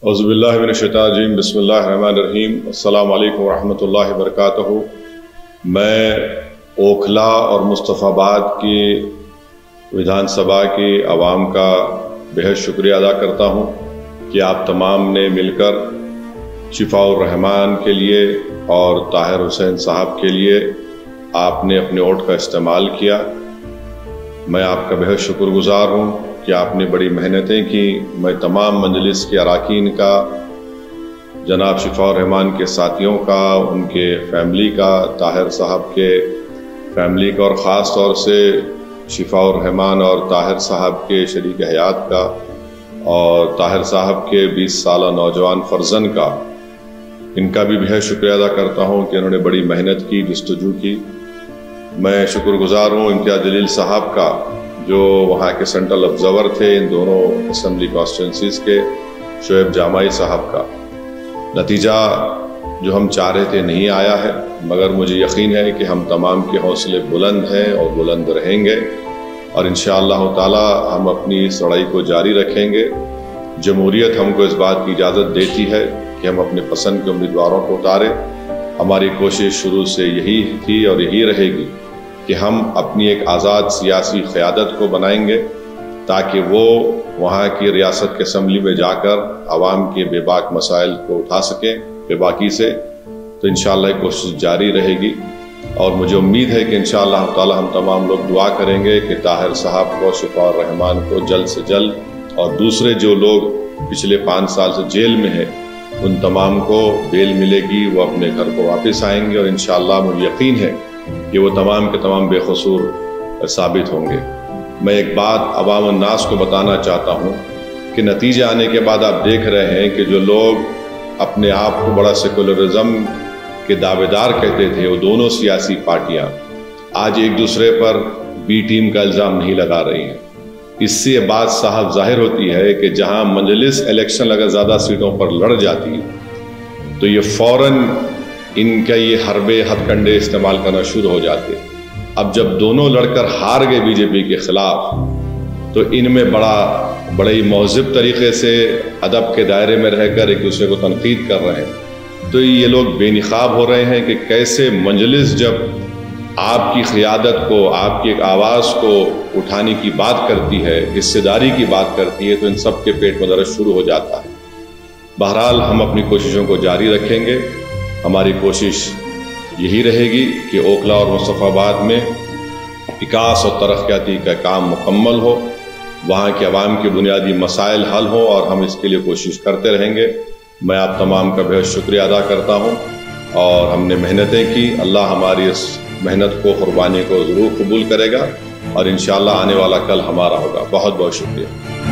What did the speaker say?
औज़ुबिल्लाहि मिनश्शैतानिर्रजीम बिस्मिल्लाहिर्रहमानिर्रहीम अस्सलामु अलैकुम वरहमतुल्लाहि वबरकातुहू। मैं ओखला और मुस्तफ़ाबाद की विधानसभा की आवाम का बेहद शुक्रिया अदा करता हूँ कि आप तमाम ने मिलकर शिफाउर रहमान के लिए और ताहिर हुसैन साहब के लिए आपने अपने वोट का इस्तेमाल किया। मैं आपका बेहद शुक्रगुजार हूँ कि आपने बड़ी मेहनतें की। मैं तमाम मजलिस के अरकान का, जनाब शिफाउर रहमान के साथियों का, उनके फैमिली का, ताहिर साहब के फैमिली का और ख़ास तौर से शिफाउर रहमान और ताहिर साहब के शरीक हयात का और ताहिर साहब के 20 साला नौजवान फर्जन का, इनका भी बेहद शुक्रिया अदा करता हूँ कि इन्होंने बड़ी मेहनत की, जस्तजू की। मैं शुक्रगुजार हूँ इम्तियाज़ जलील साहब का जो वहाँ के सेंट्रल ऑब्जर्वर थे, इन दोनों असम्बली कॉन्स्टिट्यूंसीज़ के, शोएब जामाई साहब का। नतीजा जो हम चाह रहे थे नहीं आया है, मगर मुझे यकीन है कि हम तमाम के हौसले बुलंद हैं और बुलंद रहेंगे और इंशाअल्लाह ताला हम अपनी इस लड़ाई को जारी रखेंगे। जमहूरियत हमको इस बात की इजाज़त देती है कि हम अपने पसंद के उम्मीदवारों को उतारें। हमारी कोशिश शुरू से यही थी और यही रहेगी कि हम अपनी एक आज़ाद सियासी क़यादत को बनाएंगे ताकि वो वहाँ की रियासत के असम्बली में जाकर आवाम के बेबाक मसाइल को उठा सकें बेबाकी से। तो इंशाअल्लाह कोशिश जारी रहेगी और मुझे उम्मीद है कि इंशाअल्लाह ताला हम तमाम लोग दुआ करेंगे कि ताहिर साहब को, शिफाउर रहमान को जल्द से जल्द और दूसरे जो लोग पिछले 5 साल से जेल में हैं उन तमाम को बेल मिलेगी, वो अपने घर को वापस आएंगे और इंशाअल्लाह मुझे यकीन है कि वो तमाम के तमाम बेकसूर साबित होंगे। मैं एक बात अवाम अन्नास को बताना चाहता हूँ कि नतीजे आने के बाद आप देख रहे हैं कि जो लोग अपने आप को बड़ा सेकुलरिज्म के दावेदार कहते थे, वो दोनों सियासी पार्टियाँ आज एक दूसरे पर बी टीम का इल्ज़ाम नहीं लगा रही हैं। इससे ये बात साहब जाहिर होती है कि जहाँ मजलिस इलेक्शन अगर ज़्यादा सीटों पर लड़ जाती तो ये फ़ौरन इनका ये हरबे हथकंडे इस्तेमाल करना शुरू हो जाते। अब जब दोनों लड़कर हार गए बीजेपी के ख़िलाफ़ तो इनमें बड़े ही महज़िब तरीक़े से अदब के दायरे में रहकर एक दूसरे को तनक़ीद कर रहे हैं। तो ये लोग बेनिकाब हो रहे हैं कि कैसे मजलिस जब आपकी क़यादत को, आपकी एक आवाज़ को उठाने की बात करती है, हिस्सेदारी की बात करती है, तो इन सब के पेट में दर्द शुरू हो जाता है। बहरहाल हम अपनी कोशिशों को जारी रखेंगे। हमारी कोशिश यही रहेगी कि ओखला और मुस्तफ़ाबाद में विकास और तरक्याती का काम मुकम्मल हो, वहाँ के अवाम के बुनियादी मसाइल हल हो और हम इसके लिए कोशिश करते रहेंगे। मैं आप तमाम का बेहद शुक्रिया अदा करता हूँ और हमने मेहनतें की। अल्लाह हमारी इस मेहनत को, कुर्बानी को ज़रूर कबूल करेगा और इंशाअल्लाह आने वाला कल हमारा होगा। बहुत बहुत शुक्रिया।